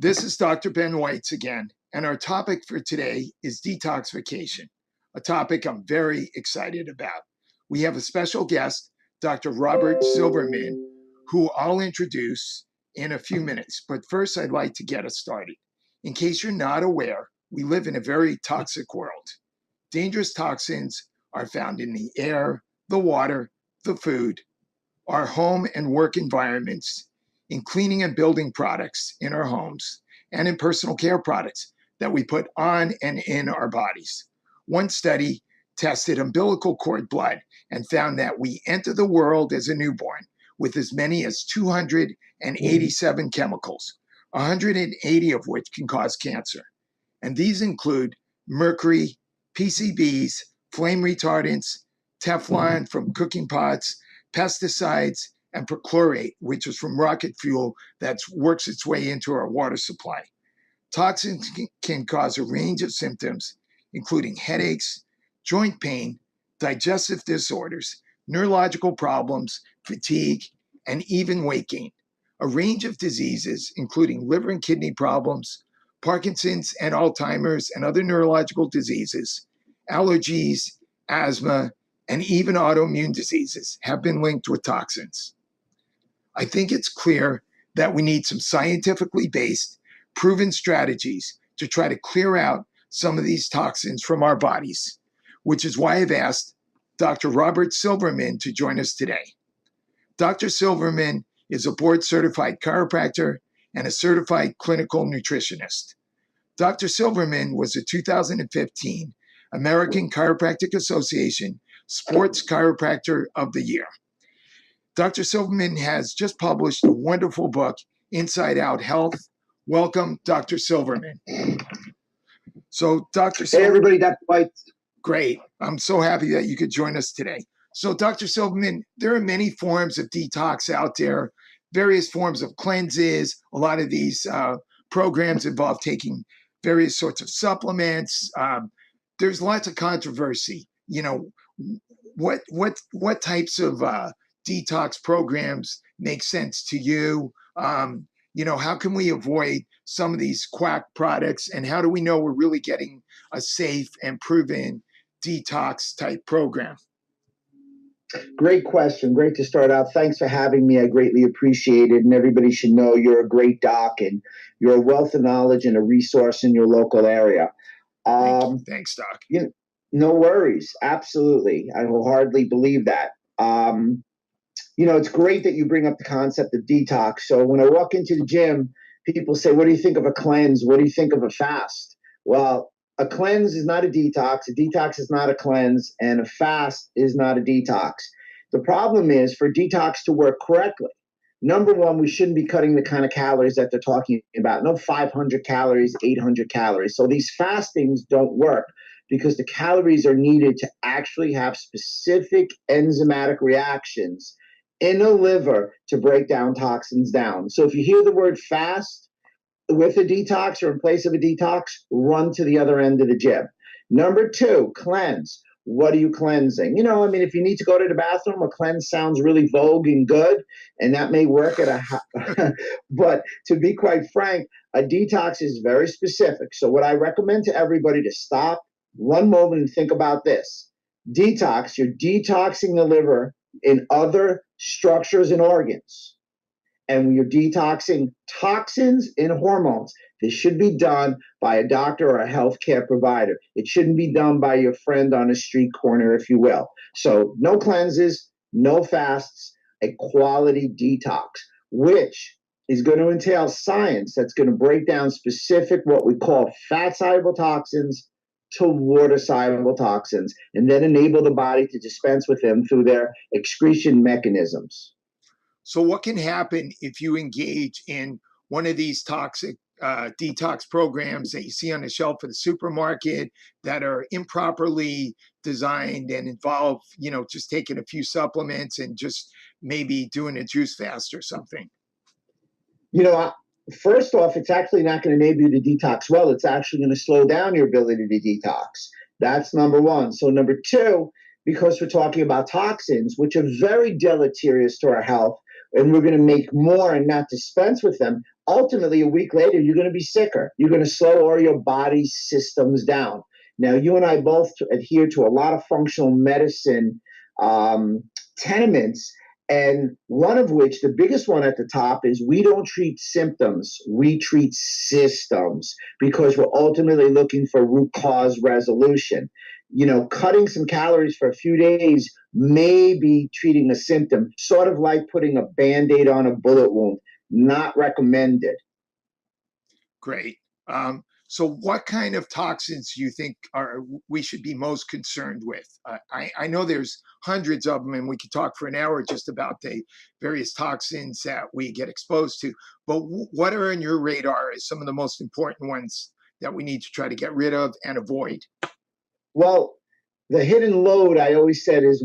This is Dr. Ben Weitz again, and our topic for today is detoxification, a topic I'm very excited about. We have a special guest, Dr. Robert Silverman, who I'll introduce in a few minutes. But first, I'd like to get us started. In case you're not aware, we live in a very toxic world. Dangerous toxins are found in the air, the water, the food, our home and work environments, in cleaning and building products in our homes, and in personal care products that we put on and in our bodies. One study tested umbilical cord blood and found that we enter the world as a newborn with as many as 287 chemicals, 180 of which can cause cancer. And these include mercury, PCBs, flame retardants, Teflon from cooking pots, pesticides, and perchlorate, which is from rocket fuel that works its way into our water supply. Toxins can cause a range of symptoms, including headaches, joint pain, digestive disorders, neurological problems, fatigue, and even weight gain. A range of diseases, including liver and kidney problems, Parkinson's and Alzheimer's and other neurological diseases, allergies, asthma, and even autoimmune diseases have been linked with toxins. I think it's clear that we need some scientifically based, proven strategies to try to clear out some of these toxins from our bodies, which is why I've asked Dr. Robert Silverman to join us today. Dr. Silverman is a board-certified chiropractor and a certified clinical nutritionist. Dr. Silverman was a 2015 American Chiropractic Association Sports Chiropractor of the Year. Dr. Silverman has just published a wonderful book, Inside Out Health. Welcome, Dr. Silverman. So, Dr. Silverman. Hey, everybody, Dr. White. Great. I'm so happy that you could join us today. So, Dr. Silverman, there are many forms of detox out there, various forms of cleanses. A lot of these programs involve taking various sorts of supplements. There's lots of controversy. You know, what types of detox programs make sense to you? How can we avoid some of these quack products, and how do we know we're really getting a safe and proven detox type program? Great question. Great to start out. Thanks for having me. I greatly appreciate it. And everybody should know you're a great doc and you're a wealth of knowledge and a resource in your local area. Thanks, Doc. No worries. Absolutely. I wholeheartedly believe that. It's great that you bring up the concept of detox. So when I walk into the gym, people say, what do you think of a cleanse? What do you think of a fast? Well, a cleanse is not a detox is not a cleanse, and a fast is not a detox. The problem is, for detox to work correctly, number one, we shouldn't be cutting the kind of calories that they're talking about. No 500 calories, 800 calories. So these fastings don't work because the calories are needed to actually have specific enzymatic reactions in the liver to break down toxins down. So if you hear the word fast with a detox or in place of a detox, run to the other end of the gym. Number two, cleanse. What are you cleansing? If you need to go to the bathroom, a cleanse sounds really vogue and good, and that may work but to be quite frank, a detox is very specific. So what I recommend to everybody to stop one moment and think about this. Detox, you're detoxing the liver in other structures and organs. And you're detoxing toxins in hormones. This should be done by a doctor or a healthcare provider. It shouldn't be done by your friend on a street corner, if you will. So no cleanses, no fasts, a quality detox, which is going to entail science that's going to break down specific, what we call fat-soluble toxins to water-soluble toxins, and then enable the body to dispense with them through their excretion mechanisms. So what can happen if you engage in one of these toxic detox programs that you see on the shelf of the supermarket that are improperly designed and involve, just taking a few supplements and just maybe doing a juice fast or something? First off, it's actually not going to enable you to detox well. It's actually going to slow down your ability to detox. That's number one. So number two, because we're talking about toxins, which are very deleterious to our health, and we're going to make more and not dispense with them, ultimately, a week later, you're going to be sicker. You're going to slow all your body's systems down. Now, you and I both adhere to a lot of functional medicine tenements, and one of which, the biggest one at the top, is we don't treat symptoms, we treat systems, because we're ultimately looking for root cause resolution. You know, cutting some calories for a few days may be treating a symptom, sort of like putting a Band-Aid on a bullet wound. Not recommended. Great. So what kind of toxins do you think we should be most concerned with? I know there's hundreds of them, and we could talk for an hour just about the various toxins that we get exposed to. But what are on your radar as some of the most important ones that we need to try to get rid of and avoid? Well, the hidden load, I always said, is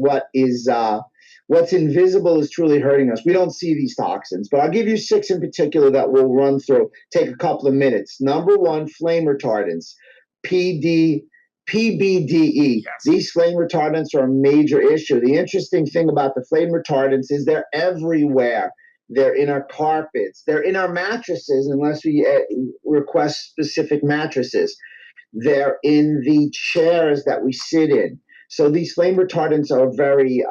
what's invisible is truly hurting us. We don't see these toxins, but I'll give you 6 in particular that we'll run through. Take a couple of minutes. Number 1, flame retardants, PBDE. Yes. These flame retardants are a major issue. The interesting thing about the flame retardants is they're everywhere. They're in our carpets. They're in our mattresses, unless we request specific mattresses. They're in the chairs that we sit in. So these flame retardants are very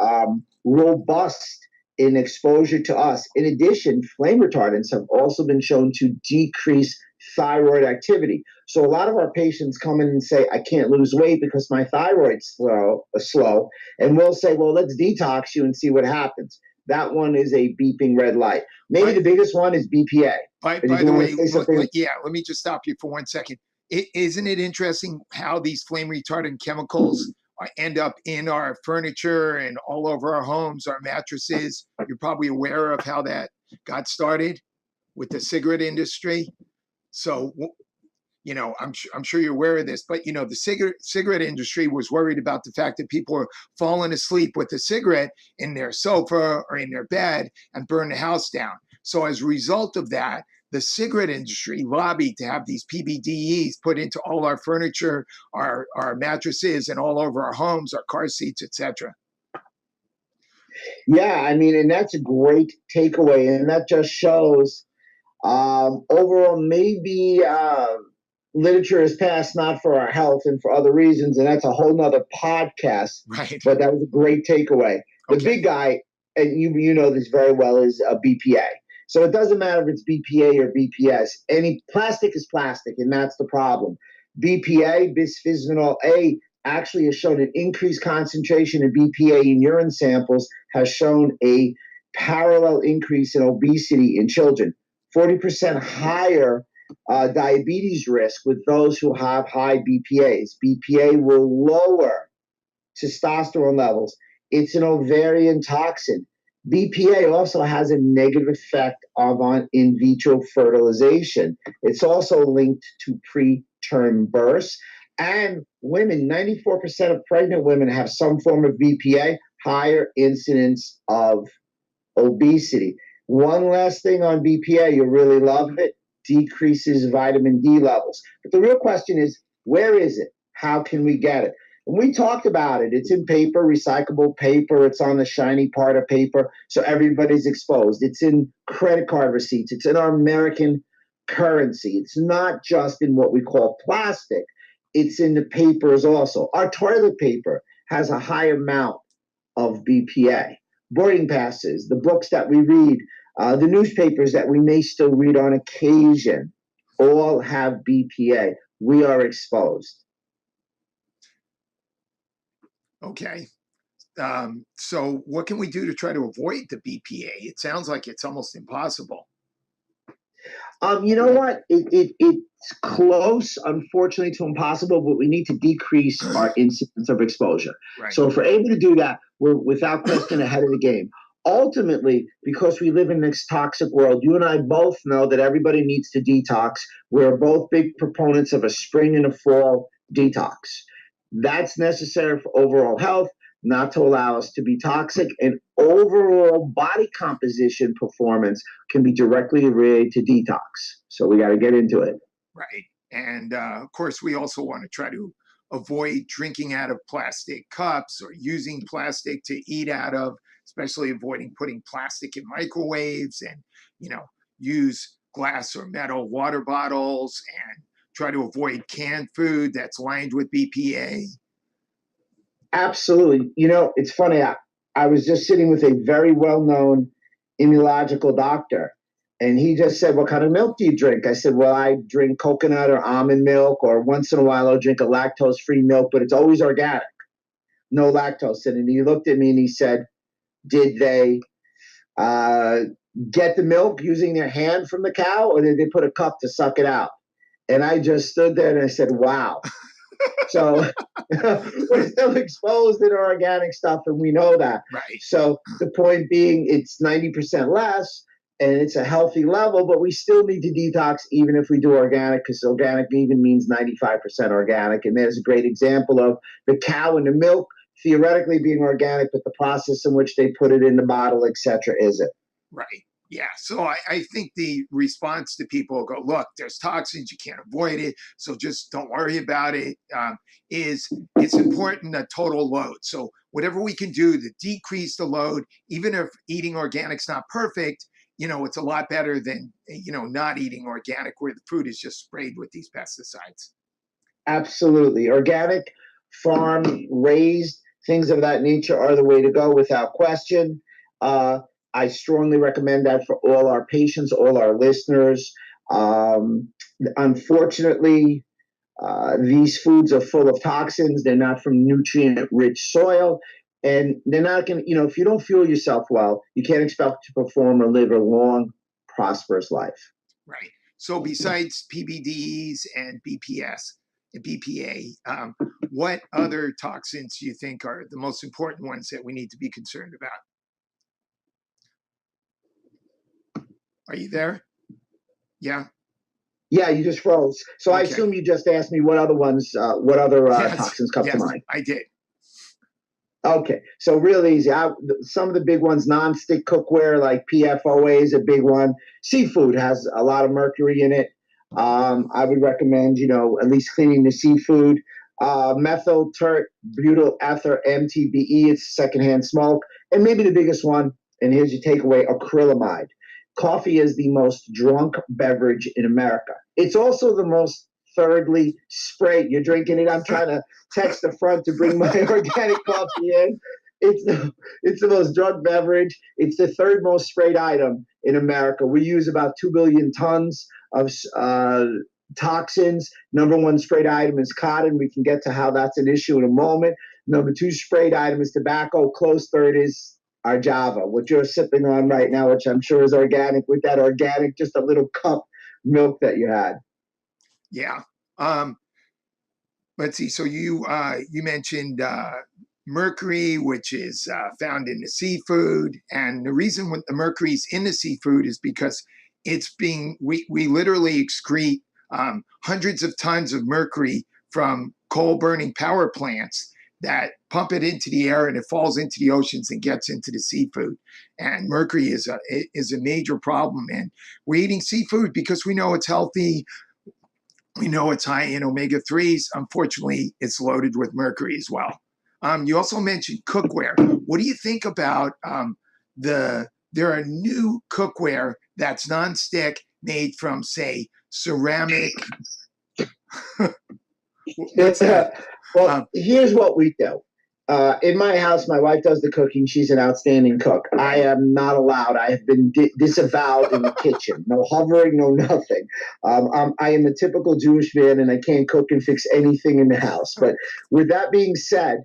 robust in exposure to us. In addition, flame retardants have also been shown to decrease thyroid activity. So a lot of our patients come in and say, I can't lose weight because my thyroid's slow. And we'll say, well, let's detox you and see what happens. That one is a beeping red light. Maybe the biggest one is BPA. By the way, let me just stop you for 1 second. Isn't it interesting how these flame retardant chemicals end up in our furniture and all over our homes, our mattresses? You're probably aware of how that got started with the cigarette industry. So, you know, I'm sure you're aware of this, but, you know, the cigarette industry was worried about the fact that people are falling asleep with a cigarette in their sofa or in their bed and burn the house down. So as a result of that, the cigarette industry lobbied to have these PBDEs put into all our furniture, our mattresses, and all over our homes, our car seats, etc. Yeah, I mean, and that's a great takeaway, and that just shows overall maybe literature is passed not for our health and for other reasons, and that's a whole nother podcast. Right. But that was a great takeaway. The big guy, and you know this very well, is BPA. So it doesn't matter if it's BPA or BPS. Any plastic is plastic, and that's the problem. BPA, bisphenol A, actually has shown an increased concentration of BPA in urine samples, has shown a parallel increase in obesity in children. 40% higher diabetes risk with those who have high BPAs. BPA will lower testosterone levels. It's an ovarian toxin. BPA also has a negative effect on in vitro fertilization. It's also linked to preterm births. And women, 94% of pregnant women have some form of BPA, higher incidence of obesity. One last thing on BPA, you'll really love it, decreases vitamin D levels. But the real question is, where is it? How can we get it? And we talked about it. It's in paper, recyclable paper. It's on the shiny part of paper, so everybody's exposed. It's in credit card receipts. It's in our American currency. It's not just in what we call plastic. It's in the papers also. Our toilet paper has a high amount of BPA. Boarding passes, the books that we read, the newspapers that we may still read on occasion, all have BPA. We are exposed. Okay. So what can we do to try to avoid the BPA? It sounds like it's almost impossible. You know what? It's close, unfortunately, to impossible, but we need to decrease our incidence of exposure. Right. So if we're able to do that, we're without question ahead of the game. Ultimately, because we live in this toxic world, you and I both know that everybody needs to detox. We're both big proponents of a spring and a fall detox. That's necessary for overall health, not to allow us to be toxic, and overall body composition performance can be directly related to detox. So we got to get into it. Right. And of course, we also want to try to avoid drinking out of plastic cups or using plastic to eat out of. especially avoiding putting plastic in microwaves, and, use glass or metal water bottles, and try to avoid canned food that's lined with BPA. Absolutely. It's funny. I was just sitting with a very well-known immunological doctor, and he just said, "What kind of milk do you drink?" I said, "Well, I drink coconut or almond milk, or once in a while I'll drink a lactose-free milk, but it's always organic, no lactose in it." And he looked at me and he said, "Did they uh, get the milk using their hand from the cow, or did they put a cup to suck it out?" And I just stood there and I said, "Wow." So we're still exposed in organic stuff, and we know that. Right. So the point being, it's 90% less, and it's a healthy level, but we still need to detox even if we do organic, because organic even means 95% organic. And there's a great example of the cow and the milk theoretically being organic, but the process in which they put it in the bottle, etc., isn't. Right. Yeah. So I think the response to people who go, look, there's toxins, you can't avoid it, so just don't worry about it, is it's important a total load. So whatever we can do to decrease the load, even if eating organic's not perfect, it's a lot better than, not eating organic where the food is just sprayed with these pesticides. Absolutely. Organic, farm raised, things of that nature are the way to go without question. I strongly recommend that for all our patients, all our listeners. Unfortunately, these foods are full of toxins. They're not from nutrient-rich soil. And they're not going to, if you don't fuel yourself well, you can't expect to perform or live a long, prosperous life. Right. So besides PBDs and BPA, what other toxins do you think are the most important ones that we need to be concerned about? Are you there? Yeah. Yeah, you just froze. So okay. I assume you just asked me what other Yes. toxins come to mind. I did. Okay, so real easy. Some of the big ones, non-stick cookware like PFOA is a big one. Seafood has a lot of mercury in it. I would recommend, at least cleaning the seafood. Methyl tert butyl ether MTBE, it's secondhand smoke. And maybe the biggest one, and here's your takeaway, acrylamide. Coffee is the most drunk beverage in America. It's also the most thirdly sprayed. You're drinking it. I'm trying to text the front to bring my organic coffee in. It's the most drunk beverage. It's the third most sprayed item in America. We use about 2 billion tons of toxins. Number one sprayed item is cotton. We can get to how that's an issue in a moment. Number two sprayed item is tobacco. Close third is our Java, what you're sipping on right now, which I'm sure is organic, with that organic, just a little cup milk that you had. Yeah. Let's see. So you mentioned mercury, which is found in the seafood, and the reason when the mercury is in the seafood is because we literally excrete hundreds of tons of mercury from coal burning power plants that pump it into the air, and it falls into the oceans and gets into the seafood. And mercury is a major problem. And we're eating seafood because we know it's healthy. We know it's high in omega-3s. Unfortunately, it's loaded with mercury as well. You also mentioned cookware. What do you think about there are new cookware that's nonstick, made from, say, ceramic? What's that? Well, here's what we do. In my house, my wife does the cooking. She's an outstanding cook. I am not allowed. I have been disavowed in the kitchen. No hovering, no nothing. I am a typical Jewish man, and I can't cook and fix anything in the house. But with that being said,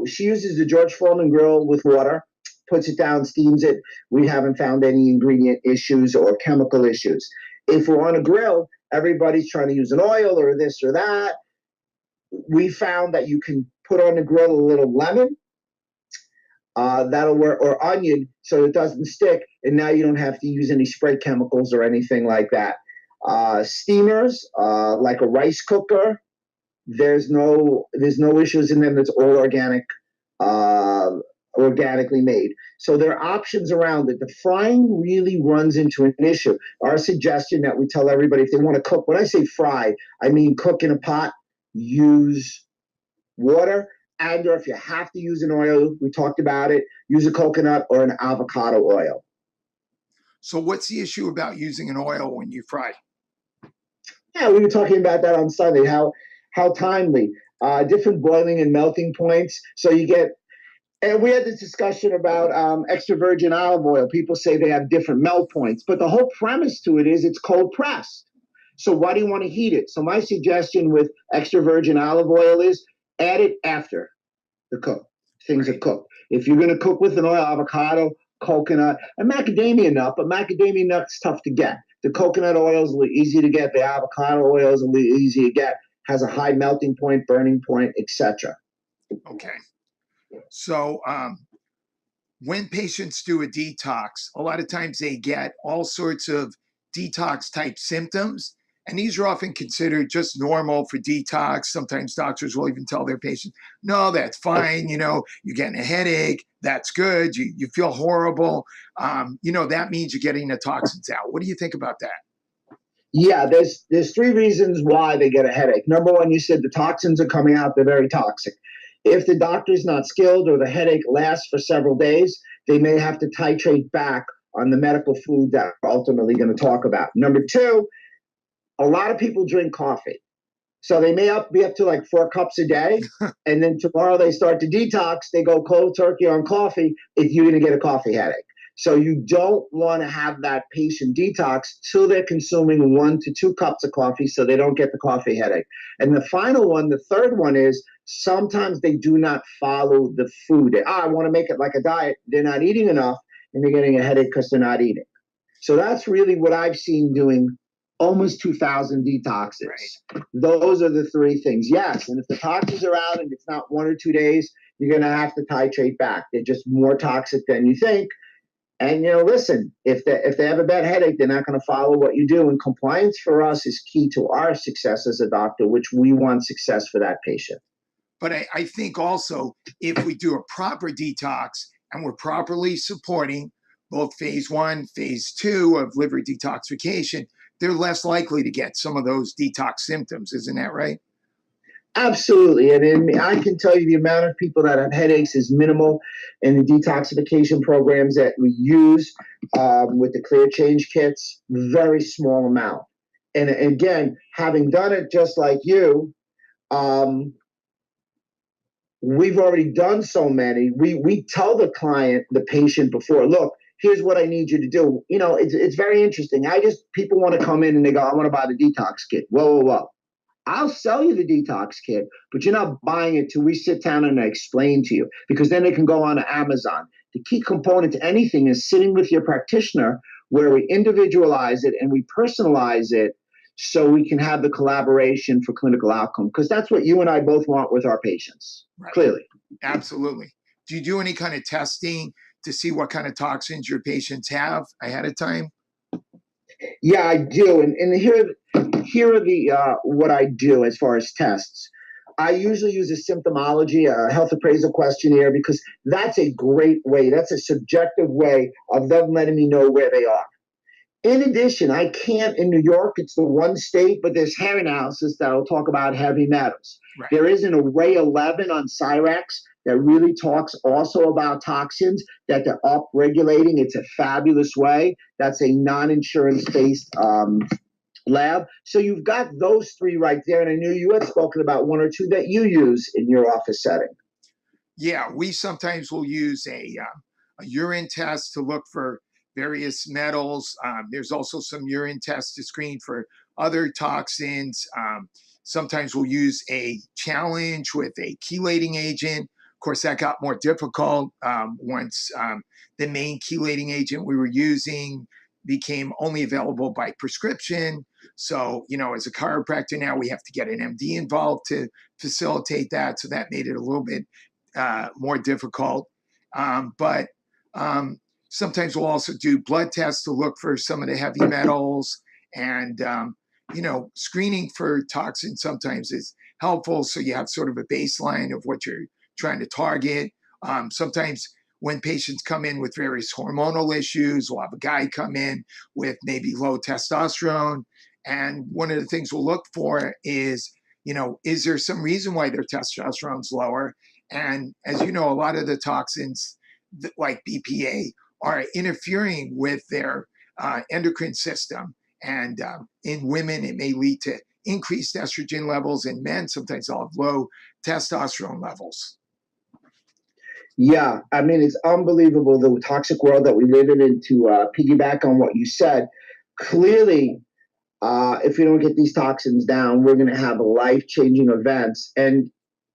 she uses the George Foreman grill with water, puts it down, steams it. We haven't found any ingredient issues or chemical issues. If we're on a grill, everybody's trying to use an oil or this or that. We found that you can put on the grill a little lemon, that'll work, or onion, so it doesn't stick, and now you don't have to use any spray chemicals or anything like that. Steamers, like a rice cooker, there's no issues in them. It's all organic, organically made. So there are options around it. The frying really runs into an issue. Our suggestion that we tell everybody, if they want to cook, when I say fry, I mean cook in a pot, use water, And or if you have to use an oil, we talked about it, use a coconut or an avocado oil. So what's the issue about using an oil when you fry? Yeah, we were talking about that on Sunday, how timely. Different boiling and melting points. So you get, and we had this discussion about extra virgin olive oil. People say they have different melt points, but the whole premise to it is it's cold pressed. So why do you want to heat it? So my suggestion with extra virgin olive oil is add it after the cook. Things are cooked. If you're going to cook with an oil, avocado, coconut, and macadamia nut, but macadamia nut's tough to get. The coconut oil is a little easy to get. The avocado oil is a little easy to get. Has a high melting point, burning point, etc. Okay. So when patients do a detox, a lot of times they get all sorts of detox type symptoms. And these are often considered just normal for detox. Sometimes doctors will even tell their patients, no, that's fine. You're getting a headache. That's good. You feel horrible. That means you're getting the toxins out. What do you think about that? Yeah, there's three reasons why they get a headache. Number one, you said the toxins are coming out. They're very toxic. If the doctor's not skilled or the headache lasts for several days, they may have to titrate back on the medical food that we're ultimately going to talk about. Number two, a lot of people drink coffee. So they may be up to like 4 cups a day. And then tomorrow they start to detox. They go cold turkey on coffee if you're going to get a coffee headache. So you don't want to have that patient detox till they're consuming 1 to 2 cups of coffee so they don't get the coffee headache. And the final one, the third one is sometimes they do not follow the food. I want to make it like a diet. They're not eating enough and they're getting a headache because they're not eating. So that's really what I've seen doing almost 2,000 detoxes. Right. Those are the three things. Yes, and if the toxins are out and it's not 1 or 2 days, you're going to have to titrate back. They're just more toxic than you think. And, listen, if they have a bad headache, they're not going to follow what you do. And compliance for us is key to our success as a doctor, which we want success for that patient. But I think also if we do a proper detox and we're properly supporting both phase 1, phase 2 of liver detoxification, they're less likely to get some of those detox symptoms. Isn't that right? Absolutely. And I can tell you the amount of people that have headaches is minimal in the detoxification programs that we use with the Clear Change kits, very small amount. And again, having done it just like you, we've already done so many. We tell the client, the patient before, look, here's what I need you to do. It's very interesting. People want to come in and they go, I want to buy the detox kit. Whoa. I'll sell you the detox kit, but you're not buying it till we sit down and I explain to you, because then they can go on to Amazon. The key component to anything is sitting with your practitioner where we individualize it and we personalize it so we can have the collaboration for clinical outcome, because that's what you and I both want with our patients, right. Clearly. Absolutely. Do you do any kind of testing to see what kind of toxins your patients have ahead of time? Yeah, I do. And here are the what I do as far as tests. I usually use a symptomology, a health appraisal questionnaire, because that's a great way. That's a subjective way of them letting me know where they are. In addition, I can't, in New York, it's the one state, but there's hair analysis that will talk about heavy metals. Right. There is an array 11 on Cyrex that really talks also about toxins that they're up-regulating. It's a fabulous way. That's a non-insurance-based lab. So you've got those three right there. And I knew you had spoken about 1 or 2 that you use in your office setting. Yeah, we sometimes will use a urine test to look for various metals. There's also some urine tests to screen for other toxins. Sometimes we'll use a challenge with a chelating agent. Of course, that got more difficult once the main chelating agent we were using became only available by prescription. So, as a chiropractor now, we have to get an MD involved to facilitate that. So that made it a little bit more difficult. But sometimes we'll also do blood tests to look for some of the heavy metals. And, screening for toxins sometimes is helpful. So you have sort of a baseline of what you're trying to target. Sometimes when patients come in with various hormonal issues, we'll have a guy come in with maybe low testosterone. And one of the things we'll look for is, is there some reason why their testosterone's lower? And as you know, a lot of the toxins, like BPA, are interfering with their endocrine system. And in women, it may lead to increased estrogen levels. In men, sometimes they'll have low testosterone levels. Yeah, I mean, it's unbelievable the toxic world that we live in. And to piggyback on what you said, clearly, if we don't get these toxins down, we're going to have life-changing events. And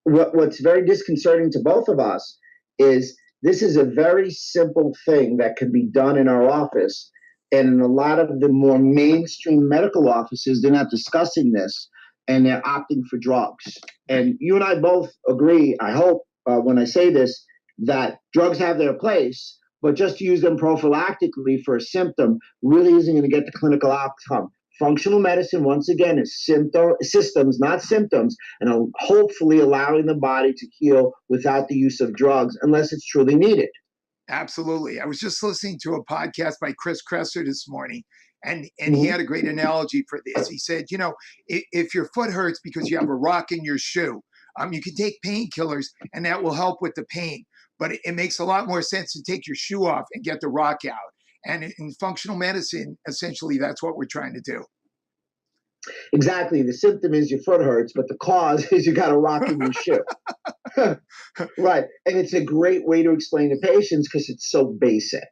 what's very disconcerting to both of us is this is a very simple thing that can be done in our office. And in a lot of the more mainstream medical offices, they're not discussing this and they're opting for drugs. And you and I both agree, I hope, when I say this, that drugs have their place, but just to use them prophylactically for a symptom really isn't going to get the clinical outcome. Functional medicine, once again, is systems, not symptoms, and hopefully allowing the body to heal without the use of drugs unless it's truly needed. Absolutely. I was just listening to a podcast by Chris Kresser this morning, and he had a great analogy for this. He said, you know, if your foot hurts because you have a rock in your shoe, you can take painkillers and that will help with the pain. But it makes a lot more sense to take your shoe off and get the rock out. And in functional medicine, essentially, that's what we're trying to do. Exactly. The symptom is your foot hurts, but the cause is you got a rock in your shoe. Right. And it's a great way to explain to patients because it's so basic.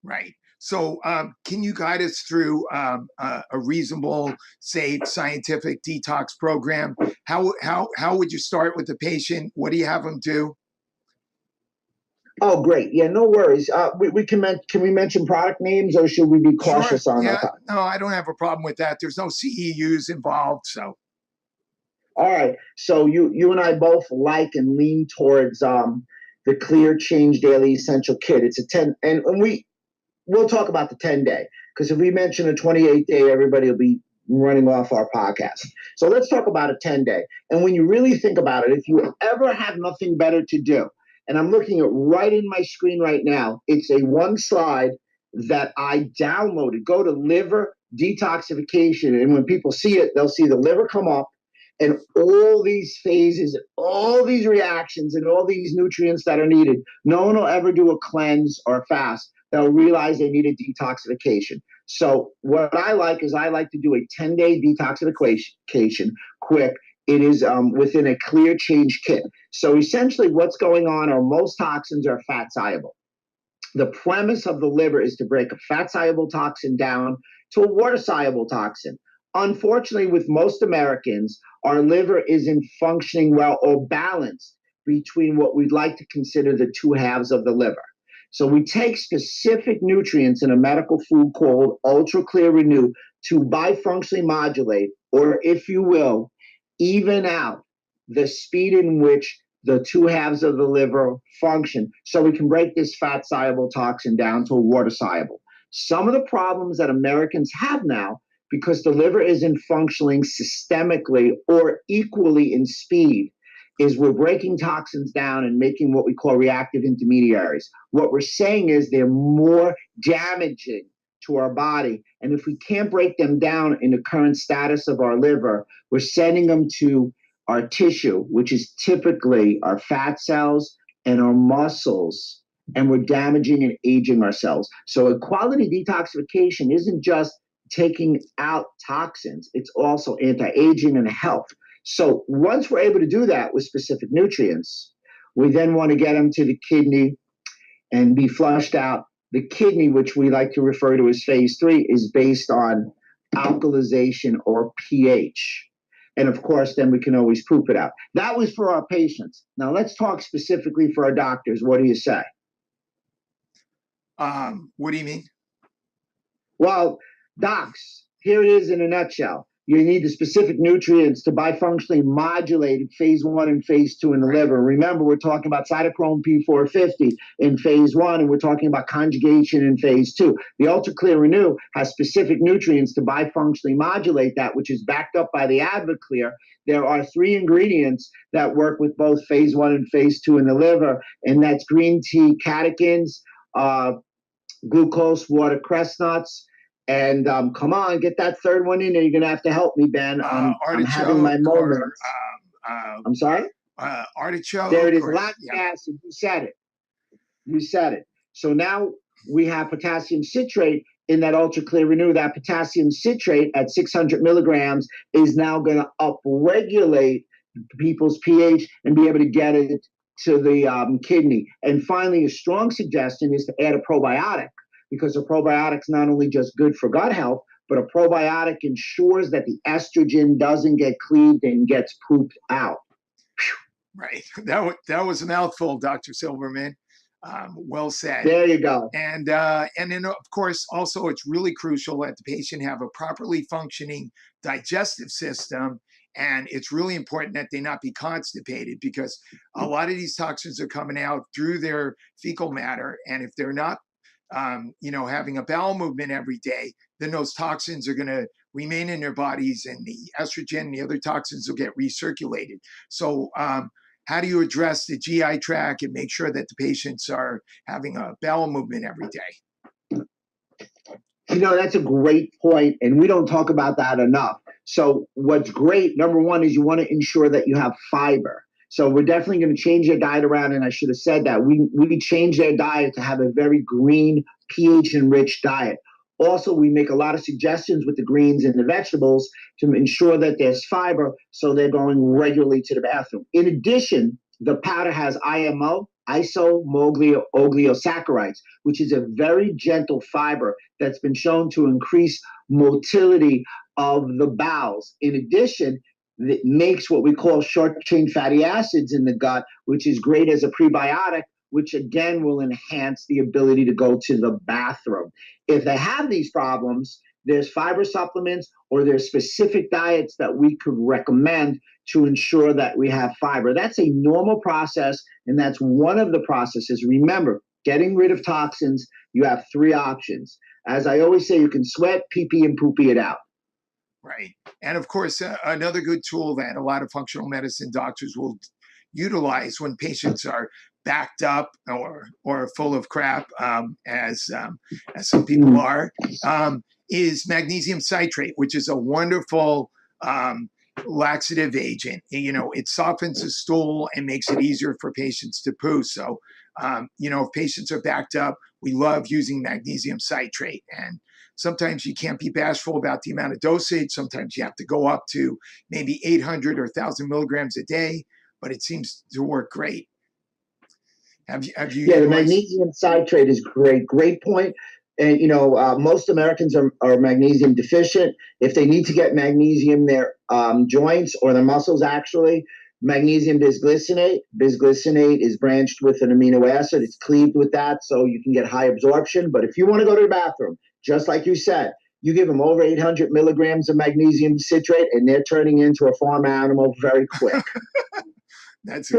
Right. So can you guide us through a reasonable, safe, scientific detox program? How would you start with the patient? What do you have them do? Oh, great. Yeah, no worries. We can we mention product names or should we be cautious Sure. on Yeah. our time? No, I don't have a problem with that. There's no CEUs involved. So. All right. So you and I both like and lean towards the Clear Change Daily Essential Kit. It's a 10, and we'll talk about the 10-day because if we mention a 28-day, everybody will be running off our podcast. So let's talk about a 10-day. And when you really think about it, if you ever have nothing better to do, and I'm looking at right in my screen right now, it's a one slide that I downloaded. Go to liver detoxification. And when people see it, they'll see the liver come up and all these phases, all these reactions, and all these nutrients that are needed. No one will ever do a cleanse or a fast. They'll realize they need a detoxification. So what I like is I like to do a 10-day detoxification quick. It is within a Clear Change kit. So essentially what's going on are most toxins are fat soluble. The premise of the liver is to break a fat soluble toxin down to a water soluble toxin. Unfortunately, with most Americans, our liver isn't functioning well or balanced between what we'd like to consider the two halves of the liver. So we take specific nutrients in a medical food called Ultra Clear Renew to bifunctionally modulate, or if you will, even out the speed in which the two halves of the liver function so we can break this fat soluble toxin down to a water soluble. Some of the problems that Americans have now, because the liver isn't functioning systemically or equally in speed, is we're breaking toxins down and making what we call reactive intermediaries. What we're saying is they're more damaging to our body. And if we can't break them down in the current status of our liver, we're sending them to our tissue, which is typically our fat cells and our muscles, and we're damaging and aging ourselves. So a quality detoxification isn't just taking out toxins, it's also anti-aging and health. So once we're able to do that with specific nutrients, we then want to get them to the kidney and be flushed out. The kidney, which we like to refer to as phase 3, is based on alkalization or pH. And of course, then we can always poop it out. That was for our patients. Now let's talk specifically for our doctors. What do you say? What do you mean? Well, docs, here it is in a nutshell. You need the specific nutrients to bifunctionally modulate phase 1 and phase 2 in the liver. Remember, we're talking about cytochrome P450 in phase 1, and we're talking about conjugation in phase 2. The Ultra Clear Renew has specific nutrients to bifunctionally modulate that, which is backed up by the AdvoClear. There are 3 ingredients that work with both phase 1 and phase 2 in the liver, and that's green tea catechins, glucose, watercress nuts, and come on, get that third one in there. You're going to have to help me, Ben. I'm having my moments. I'm sorry? artichoke. There it is, or, lactic yeah. acid. You said it. You said it. So now we have potassium citrate in that ultra clear renew. That potassium citrate at 600 milligrams is now going to upregulate people's pH and be able to get it to the kidney. And finally, a strong suggestion is to add a probiotic, because a probiotic is not only just good for gut health, but a probiotic ensures that the estrogen doesn't get cleaved and gets pooped out. Right. That was a mouthful, Dr. Silverman. Well said. There you go. And then, of course, also it's really crucial that the patient have a properly functioning digestive system. And it's really important that they not be constipated, because a lot of these toxins are coming out through their fecal matter. And if they're not, having a bowel movement every day, then those toxins are going to remain in their bodies, and the estrogen and the other toxins will get recirculated. So how do you address the GI tract and make sure that the patients are having a bowel movement every day? That's a great point, and we don't talk about that enough. So what's great, number one, is you want to ensure that you have fiber. So we're definitely going to change their diet around, and I should have said that. We change their diet to have a very green, pH-enriched diet. Also, we make a lot of suggestions with the greens and the vegetables to ensure that there's fiber, so they're going regularly to the bathroom. In addition, the powder has IMO, isomogliosaccharides, which is a very gentle fiber that's been shown to increase motility of the bowels. In addition, it makes what we call short-chain fatty acids in the gut, which is great as a prebiotic, which again will enhance the ability to go to the bathroom. If they have these problems, there's fiber supplements or there's specific diets that we could recommend to ensure that we have fiber. That's a normal process, and that's one of the processes. Remember, getting rid of toxins, you have three options. As I always say, you can sweat, pee-pee, and poopy it out. Right. And of course, another good tool that a lot of functional medicine doctors will utilize when patients are backed up or full of crap, as some people are, is magnesium citrate, which is a wonderful laxative agent. It softens the stool and makes it easier for patients to poo. So, if patients are backed up, we love using magnesium citrate. And sometimes you can't be bashful about the amount of dosage. Sometimes you have to go up to maybe 800 or 1,000 milligrams a day, but it seems to work great. Have you? Yeah, the magnesium citrate is great. Great point. And, most Americans are magnesium deficient. If they need to get magnesium, their joints or their muscles, actually, magnesium bisglycinate. Bisglycinate is branched with an amino acid. It's cleaved with that, so you can get high absorption. But if you want to go to the bathroom, just like you said, you give them over 800 milligrams of magnesium citrate, and they're turning into a farm animal very quick. That's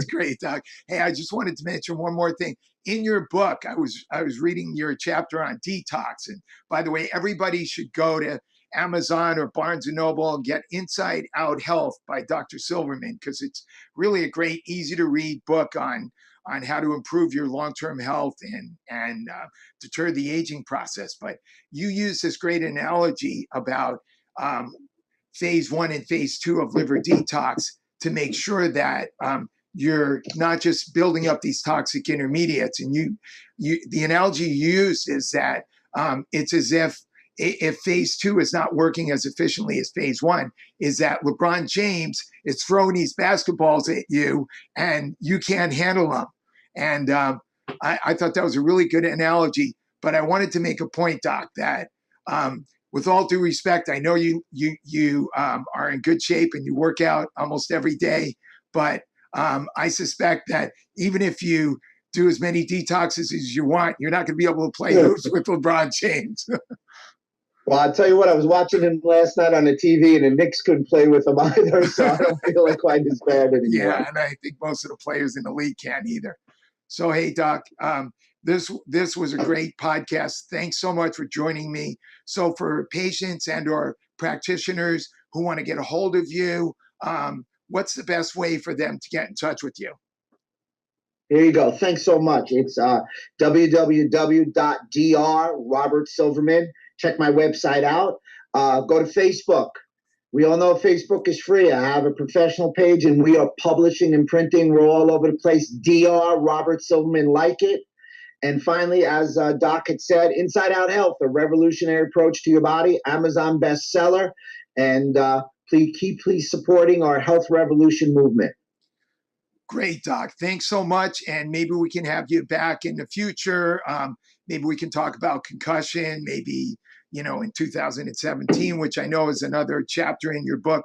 great, Doc. Hey, I just wanted to mention one more thing. In your book, I was reading your chapter on detox. And by the way, everybody should go to Amazon or Barnes & Noble and get Inside Out Health by Dr. Silverman, because it's really a great, easy to read book on how to improve your long-term health and deter the aging process. But you use this great analogy about phase 1 and phase 2 of liver detox to make sure that you're not just building up these toxic intermediates. And the analogy you used is that it's as if phase 2 is not working as efficiently as phase 1, is that LeBron James is throwing these basketballs at you and you can't handle them. And I thought that was a really good analogy. But I wanted to make a point, Doc, that with all due respect, I know you are in good shape and you work out almost every day, but I suspect that even if you do as many detoxes as you want, you're not going to be able to play hoops with LeBron James. Well, I'll tell you what, I was watching him last night on the TV, and the Knicks couldn't play with him either, so I don't feel like quite as bad anymore. Yeah, and I think most of the players in the league can't either. So, hey, Doc, this was a great podcast. Thanks so much for joining me. So for patients and or practitioners who want to get a hold of you, what's the best way for them to get in touch with you? Here you go. Thanks so much. It's www.drrobertsilverman. Check my website out. Go to Facebook. We all know Facebook is free. I have a professional page, and we are publishing and printing. We're all over the place. Dr. Robert Silverman, like it. And finally, as Doc had said, Inside Out Health, a revolutionary approach to your body, Amazon bestseller. And please supporting our health revolution movement. Great, Doc. Thanks so much. And maybe we can have you back in the future. Maybe we can talk about concussion, maybe, in 2017, which I know is another chapter in your book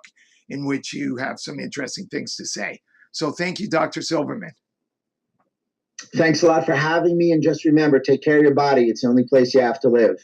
in which you have some interesting things to say. So thank you, Dr. Silverman. Thanks a lot for having me. And just remember, take care of your body. It's the only place you have to live.